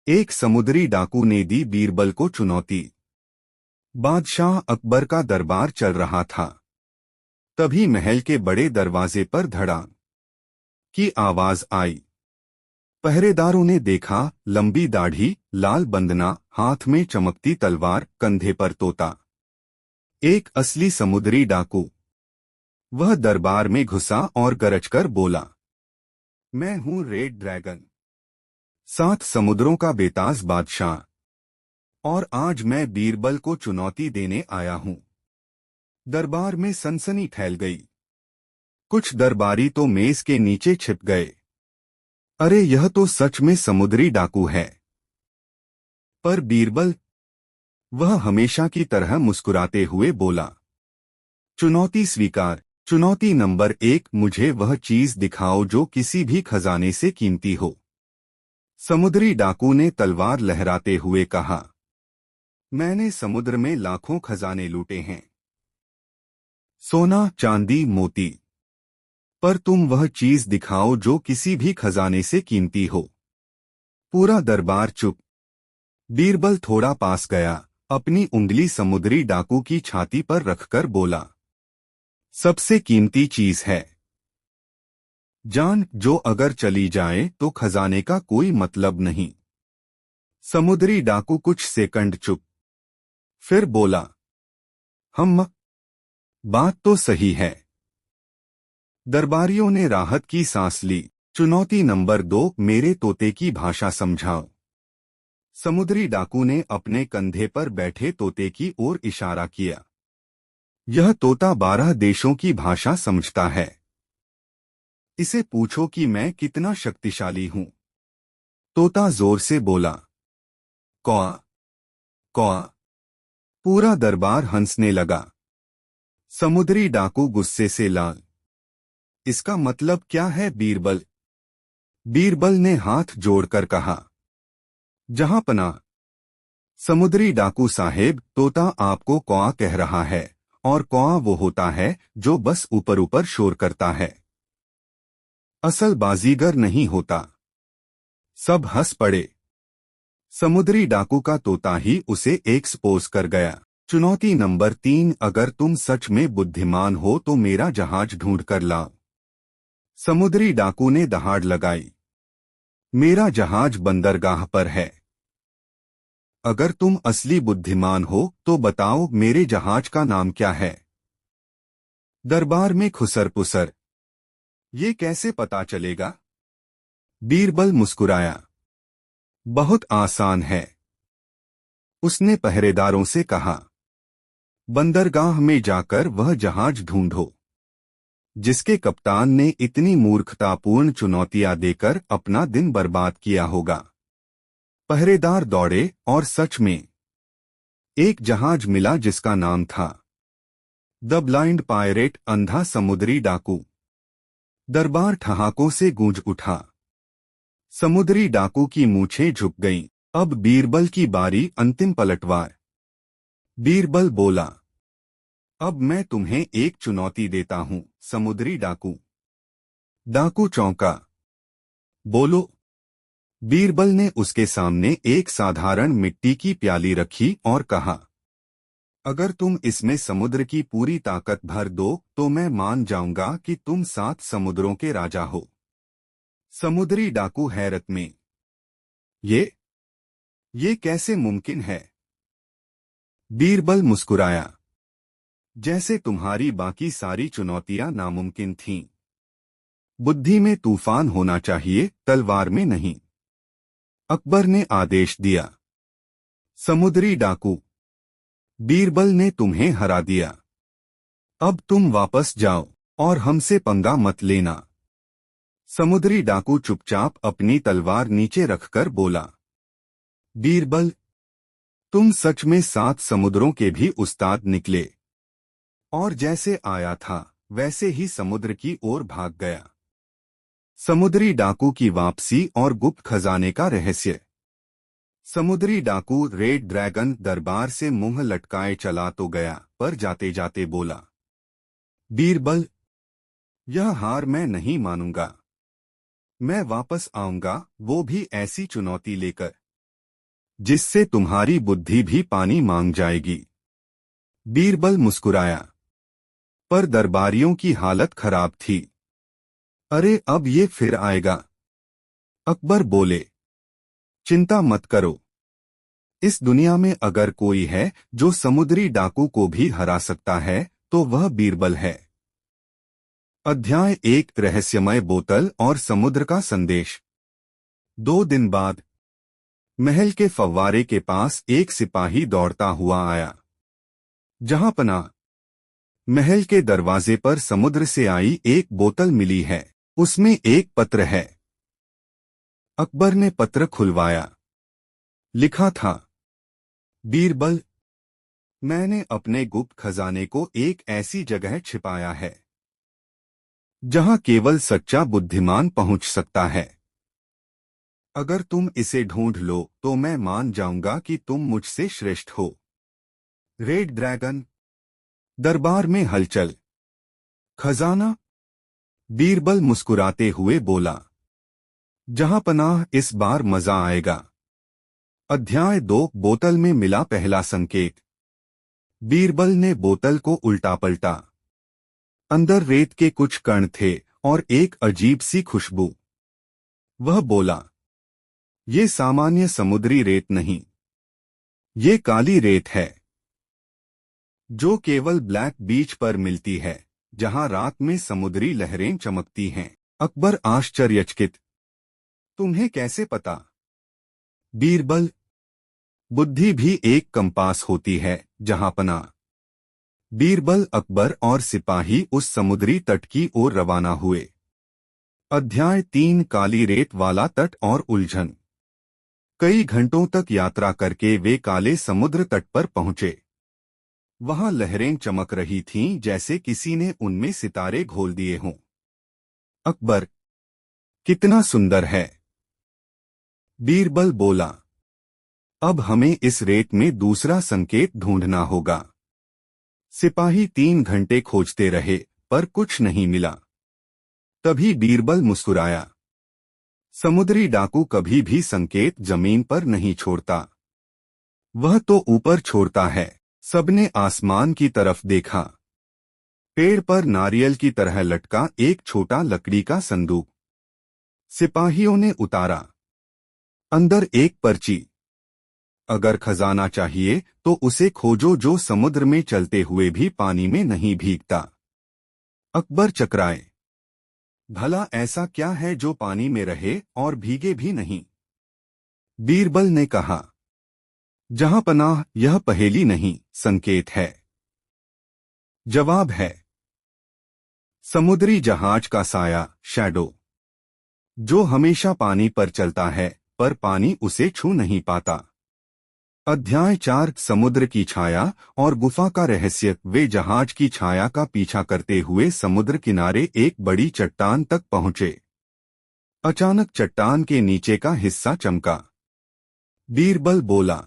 एक समुद्री डाकू ने दी बीरबल को चुनौती। बादशाह अकबर का दरबार चल रहा था। तभी महल के बड़े दरवाजे पर धड़ाम की आवाज आई। पहरेदारों ने देखा, लंबी दाढ़ी, लाल बंदना, हाथ में चमकती तलवार, कंधे पर तोता। एक असली समुद्री डाकू। वह दरबार में घुसा और गरजकर बोला, मैं हूं रेड ड्रैगन, 7 समुद्रों का बेताज बादशाह, और आज मैं बीरबल को चुनौती देने आया हूं। दरबार में सनसनी फैल गई। कुछ दरबारी तो मेज के नीचे छिप गए। अरे, यह तो सच में समुद्री डाकू है। पर बीरबल, वह हमेशा की तरह मुस्कुराते हुए बोला, चुनौती स्वीकार। चुनौती नंबर 1, मुझे वह चीज दिखाओ जो किसी भी खजाने से कीमती हो। समुद्री डाकू ने तलवार लहराते हुए कहा, मैंने समुद्र में लाखों खजाने लूटे हैं, सोना, चांदी, मोती, पर तुम वह चीज दिखाओ जो किसी भी खजाने से कीमती हो। पूरा दरबार चुप। बीरबल थोड़ा पास गया, अपनी उंगली समुद्री डाकू की छाती पर रखकर बोला, सबसे कीमती चीज है जान, जो अगर चली जाए तो खजाने का कोई मतलब नहीं। समुद्री डाकू कुछ सेकंड चुप, फिर बोला, बात तो सही है। दरबारियों ने राहत की सांस ली। चुनौती नंबर 2, मेरे तोते की भाषा समझाओ। समुद्री डाकू ने अपने कंधे पर बैठे तोते की ओर इशारा किया। यह तोता 12 देशों की भाषा समझता है। इसे पूछो कि मैं कितना शक्तिशाली हूं। तोता जोर से बोला, कौआ, कौआ। पूरा दरबार हंसने लगा। समुद्री डाकू गुस्से से लाल। इसका मतलब क्या है बीरबल? बीरबल ने हाथ जोड़कर कहा, जहां पनाह। समुद्री डाकू साहेब, तोता आपको कौआ कह रहा है, और कौआ वो होता है जो बस ऊपर ऊपर शोर करता है, असल बाजीगर नहीं होता। सब हंस पड़े। समुद्री डाकू का तोता ही उसे एक्सपोज कर गया। चुनौती नंबर 3, अगर तुम सच में बुद्धिमान हो तो मेरा जहाज ढूंढ कर लाओ। समुद्री डाकू ने दहाड़ लगाई, मेरा जहाज बंदरगाह पर है। अगर तुम असली बुद्धिमान हो तो बताओ, मेरे जहाज का नाम क्या है? दरबार में खुसर पुसर। ये कैसे पता चलेगा? बीरबल मुस्कुराया, बहुत आसान है। उसने पहरेदारों से कहा, बंदरगाह में जाकर वह जहाज ढूंढो जिसके कप्तान ने इतनी मूर्खतापूर्ण चुनौतियां देकर अपना दिन बर्बाद किया होगा। पहरेदार दौड़े और सच में एक जहाज मिला जिसका नाम था द ब्लाइंड पायरेट, अंधा समुद्री डाकू। दरबार ठहाकों से गूंज उठा। समुद्री डाकू की मूछें झुक गईं। अब बीरबल की बारी, अंतिम पलटवार। बीरबल बोला, अब मैं तुम्हें एक चुनौती देता हूं, समुद्री डाकू। डाकू चौंका। बोलो। बीरबल ने उसके सामने एक साधारण मिट्टी की प्याली रखी और कहा, अगर तुम इसमें समुद्र की पूरी ताकत भर दो तो मैं मान जाऊंगा कि तुम 7 समुद्रों के राजा हो। समुद्री डाकू हैरत में, ये कैसे मुमकिन है? बीरबल मुस्कुराया, जैसे तुम्हारी बाकी सारी चुनौतियां नामुमकिन थीं। बुद्धि में तूफान होना चाहिए, तलवार में नहीं। अकबर ने आदेश दिया। समुद्री डाकू, बीरबल ने तुम्हें हरा दिया। अब तुम वापस जाओ और हमसे पंगा मत लेना। समुद्री डाकू चुपचाप अपनी तलवार नीचे रखकर बोला, बीरबल, तुम सच में 7 समुद्रों के भी उस्ताद निकले। और जैसे आया था वैसे ही समुद्र की ओर भाग गया। समुद्री डाकू की वापसी और गुप्त खजाने का रहस्य। समुद्री डाकू रेड ड्रैगन दरबार से मुंह लटकाए चला तो गया, पर जाते जाते बोला, बीरबल, यह हार मैं नहीं मानूंगा। मैं वापस आऊंगा, वो भी ऐसी चुनौती लेकर जिससे तुम्हारी बुद्धि भी पानी मांग जाएगी। बीरबल मुस्कुराया, पर दरबारियों की हालत खराब थी। अरे अब ये फिर आएगा। अकबर बोले, चिंता मत करो। इस दुनिया में अगर कोई है जो समुद्री डाकू को भी हरा सकता है तो वह बीरबल है। अध्याय 1, रहस्यमय बोतल और समुद्र का संदेश। 2 दिन बाद महल के फव्वारे के पास एक सिपाही दौड़ता हुआ आया। जहां पना, महल के दरवाजे पर समुद्र से आई एक बोतल मिली है, उसमें एक पत्र है। अकबर ने पत्र खुलवाया। लिखा था, बीरबल, मैंने अपने गुप्त खजाने को एक ऐसी जगह छिपाया है जहां केवल सच्चा बुद्धिमान पहुंच सकता है। अगर तुम इसे ढूंढ लो तो मैं मान जाऊंगा कि तुम मुझसे श्रेष्ठ हो। Red dragon. दरबार में हलचल। खजाना? बीरबल मुस्कुराते हुए बोला, जहां पनाह, इस बार मजा आएगा। अध्याय 2, बोतल में मिला पहला संकेत। बीरबल ने बोतल को उल्टा पलटा। अंदर रेत के कुछ कण थे और एक अजीब सी खुशबू। वह बोला, ये सामान्य समुद्री रेत नहीं, ये काली रेत है जो केवल ब्लैक बीच पर मिलती है, जहां रात में समुद्री लहरें चमकती हैं। अकबर आश्चर्यचकित, तुम्हें कैसे पता? बीरबल, बुद्धि भी एक कंपास होती है, जहां पना। बीरबल, अकबर और सिपाही उस समुद्री तट की ओर रवाना हुए। अध्याय 3, काली रेत वाला तट और उलझन। कई घंटों तक यात्रा करके वे काले समुद्र तट पर पहुंचे। वहां लहरें चमक रही थीं जैसे किसी ने उनमें सितारे घोल दिए हों। अकबर, कितना सुंदर है। बीरबल बोला, अब हमें इस रेत में दूसरा संकेत ढूंढना होगा। सिपाही 3 घंटे खोजते रहे पर कुछ नहीं मिला। तभी बीरबल मुस्कुराया। समुद्री डाकू कभी भी संकेत जमीन पर नहीं छोड़ता, वह तो ऊपर छोड़ता है। सबने आसमान की तरफ देखा। पेड़ पर नारियल की तरह लटका एक छोटा लकड़ी का संदूक। सिपाहियों ने उतारा। अंदर एक पर्ची। अगर खजाना चाहिए तो उसे खोजो जो समुद्र में चलते हुए भी पानी में नहीं भीगता। अकबर चकराए, भला ऐसा क्या है जो पानी में रहे और भीगे भी नहीं? बीरबल ने कहा, जहां पनाह, यह पहेली नहीं, संकेत है। जवाब है समुद्री जहाज का साया, शैडो, जो हमेशा पानी पर चलता है पर पानी उसे छू नहीं पाता। अध्याय 4, समुद्र की छाया और गुफा का रहस्य। वे जहाज की छाया का पीछा करते हुए समुद्र किनारे एक बड़ी चट्टान तक पहुंचे। अचानक चट्टान के नीचे का हिस्सा चमका। बीरबल बोला,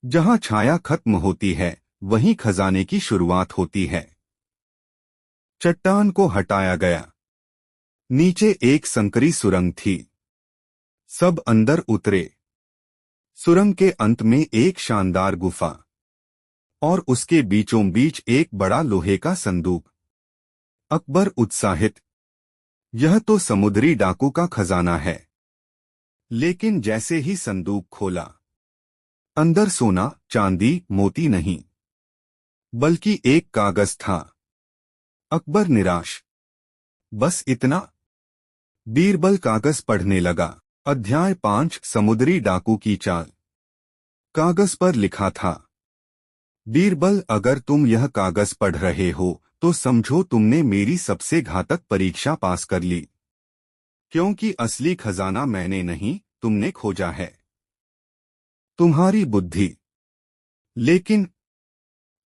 जहां छाया खत्म होती है वहीं खजाने की शुरुआत होती है। चट्टान को हटाया गया। नीचे एक संकरी सुरंग थी। सब अंदर उतरे। सुरंग के अंत में एक शानदार गुफा और उसके बीचों बीच एक बड़ा लोहे का संदूक। अकबर उत्साहित, यह तो समुद्री डाकू का खजाना है। लेकिन जैसे ही संदूक खोला, अंदर सोना, चांदी, मोती नहीं, बल्कि एक कागज था। अकबर निराश, बस इतना? बीरबल कागज पढ़ने लगा। अध्याय 5, समुद्री डाकू की चाल। कागज पर लिखा था, बीरबल, अगर तुम यह कागज पढ़ रहे हो तो समझो तुमने मेरी सबसे घातक परीक्षा पास कर ली, क्योंकि असली खजाना मैंने नहीं, तुमने खोजा है, तुम्हारी बुद्धि। लेकिन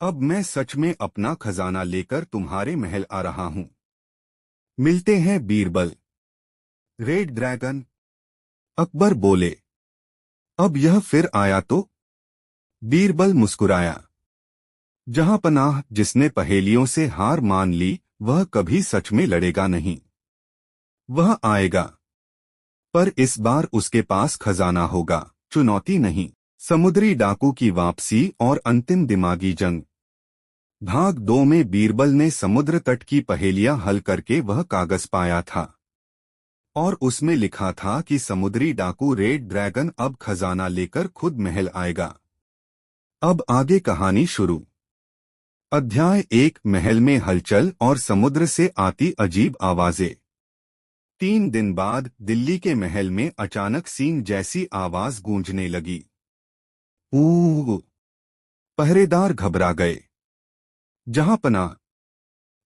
अब मैं सच में अपना खजाना लेकर तुम्हारे महल आ रहा हूं। मिलते हैं बीरबल। Red dragon. अकबर बोले, अब यह फिर आया तो? बीरबल मुस्कुराया, जहां पनाह, जिसने पहेलियों से हार मान ली वह कभी सच में लड़ेगा नहीं। वह आएगा, पर इस बार उसके पास खजाना होगा। चुनौती नहीं। समुद्री डाकू की वापसी और अंतिम दिमागी जंग। भाग 2 में बीरबल ने समुद्र तट की पहेलियां हल करके वह कागज पाया था और उसमें लिखा था कि समुद्री डाकू रेड ड्रैगन अब खजाना लेकर खुद महल आएगा। अब आगे कहानी शुरू। अध्याय 1। महल में हलचल और समुद्र से आती अजीब आवाजें। 3 दिन बाद दिल्ली के महल में अचानक सींग जैसी आवाज गूंजने लगी। ऊ! पहरेदार घबरा गए। जहां पनाह।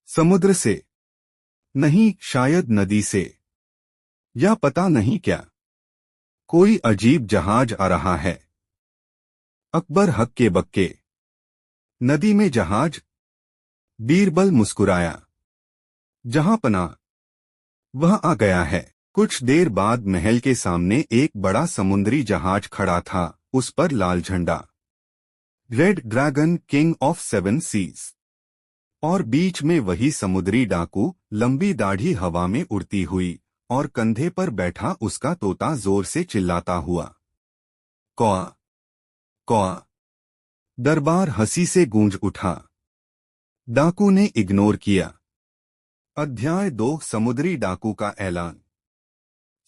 समुद्र से नहीं, शायद नदी से, या पता नहीं क्या। कोई अजीब जहाज आ रहा है। अकबर हक्के बक्के। नदी में जहाज? बीरबल मुस्कुराया। जहां पनाह, वह आ गया है। कुछ देर बाद महल के सामने एक बड़ा समुद्री जहाज खड़ा था, उस पर लाल झंडा, red dragon, king of 7 seas. और बीच में वही समुद्री डाकू, लंबी दाढ़ी हवा में उड़ती हुई, और कंधे पर बैठा उसका तोता जोर से चिल्लाता हुआ, कौआ कौआ। दरबार हंसी से गूंज उठा। डाकू ने इग्नोर किया। अध्याय 2। समुद्री डाकू का ऐलान।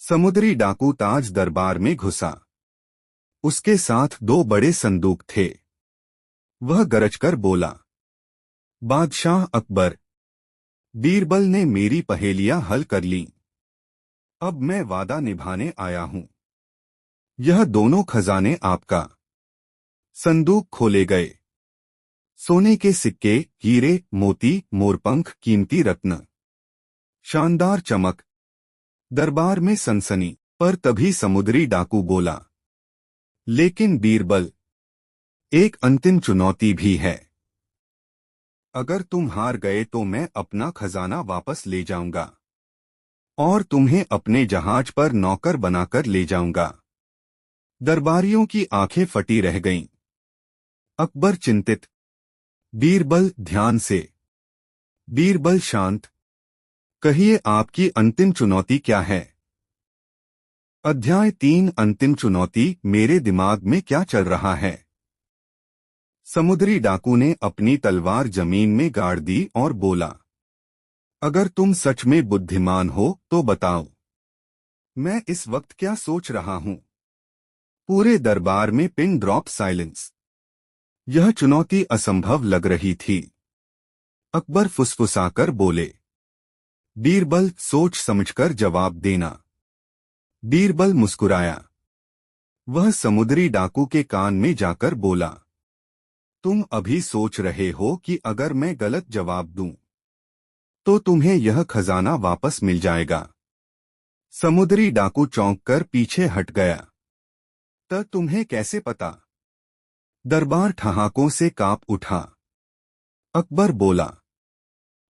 समुद्री डाकू ताज दरबार में घुसा। उसके साथ 2 बड़े संदूक थे। वह गरजकर बोला, बादशाह अकबर, बीरबल ने मेरी पहेलियां हल कर लीं। अब मैं वादा निभाने आया हूं। यह दोनों खजाने आपका। संदूक खोले गए। सोने के सिक्के, हीरे, मोती, मोरपंख, कीमती रत्न, शानदार चमक। दरबार में सनसनी। पर तभी समुद्री डाकू बोला, लेकिन बीरबल, एक अंतिम चुनौती भी है। अगर तुम हार गए तो मैं अपना खजाना वापस ले जाऊंगा और तुम्हें अपने जहाज पर नौकर बनाकर ले जाऊंगा। दरबारियों की आंखें फटी रह गईं। अकबर चिंतित। बीरबल ध्यान से। बीरबल शांत। कहिए, आपकी अंतिम चुनौती क्या है? अध्याय 3। अंतिम चुनौती। मेरे दिमाग में क्या चल रहा है? समुद्री डाकू ने अपनी तलवार जमीन में गाड़ दी और बोला, अगर तुम सच में बुद्धिमान हो तो बताओ, मैं इस वक्त क्या सोच रहा हूं? पूरे दरबार में पिन ड्रॉप साइलेंस। यह चुनौती असंभव लग रही थी। अकबर फुसफुसाकर बोले, बीरबल, सोच समझकर जवाब देना। बीरबल मुस्कुराया। वह समुद्री डाकू के कान में जाकर बोला, तुम अभी सोच रहे हो कि अगर मैं गलत जवाब दूं तो तुम्हें यह खजाना वापस मिल जाएगा। समुद्री डाकू चौंक कर पीछे हट गया। तो तुम्हें कैसे पता? दरबार ठहाकों से कांप उठा। अकबर बोला,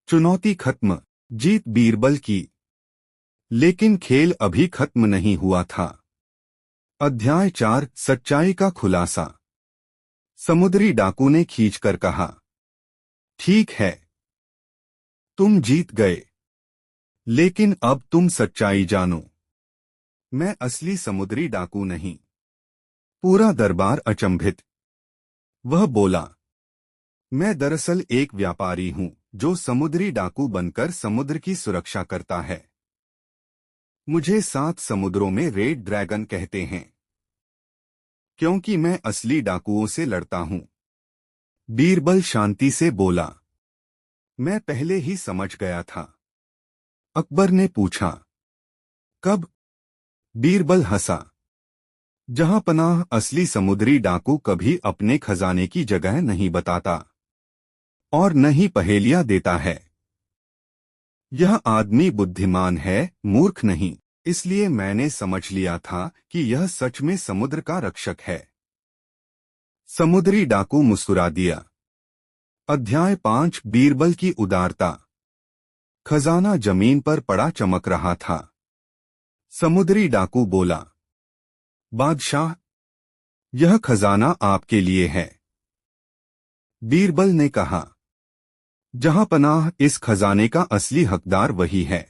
चुनौती खत्म, जीत बीरबल की। लेकिन खेल अभी खत्म नहीं हुआ था। अध्याय 4। सच्चाई का खुलासा। समुद्री डाकू ने खींचकर कहा, ठीक है, तुम जीत गए, लेकिन अब तुम सच्चाई जानो। मैं असली समुद्री डाकू नहीं। पूरा दरबार अचंभित। वह बोला, मैं दरअसल एक व्यापारी हूं जो समुद्री डाकू बनकर समुद्र की सुरक्षा करता है। मुझे 7 समुद्रों में रेड ड्रैगन कहते हैं, क्योंकि मैं असली डाकुओं से लड़ता हूं। बीरबल शांति से बोला, मैं पहले ही समझ गया था। अकबर ने पूछा, कब? बीरबल हंसा। जहां पनाह, असली समुद्री डाकू कभी अपने खजाने की जगह नहीं बताता और न ही पहेलियां देता है। यह आदमी बुद्धिमान है, मूर्ख नहीं। इसलिए मैंने समझ लिया था कि यह सच में समुद्र का रक्षक है। समुद्री डाकू मुस्कुरा दिया। अध्याय 5। बीरबल की उदारता। खजाना जमीन पर पड़ा चमक रहा था। समुद्री डाकू बोला, बादशाह, यह खजाना आपके लिए है। बीरबल ने कहा, जहां पनाह, इस खजाने का असली हकदार वही है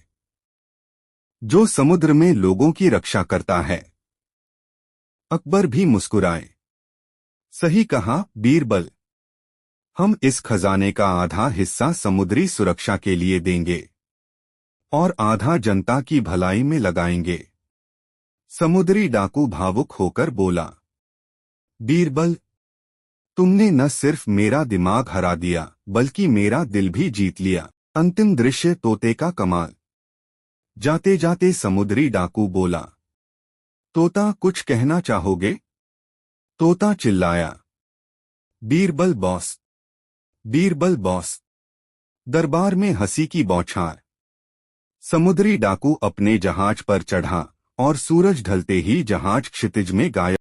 जो समुद्र में लोगों की रक्षा करता है। अकबर भी मुस्कुराए। सही कहा बीरबल, हम इस खजाने का आधा हिस्सा समुद्री सुरक्षा के लिए देंगे और आधा जनता की भलाई में लगाएंगे। समुद्री डाकू भावुक होकर बोला, बीरबल, तुमने न सिर्फ मेरा दिमाग हरा दिया बल्कि मेरा दिल भी जीत लिया। अंतिम दृश्य तोते का कमाल। जाते जाते समुद्री डाकू बोला, तोता कुछ कहना चाहोगे? तोता चिल्लाया, बीरबल बॉस, बीरबल बॉस। दरबार में हंसी की बौछार। समुद्री डाकू अपने जहाज पर चढ़ा और सूरज ढलते ही जहाज क्षितिज में गायब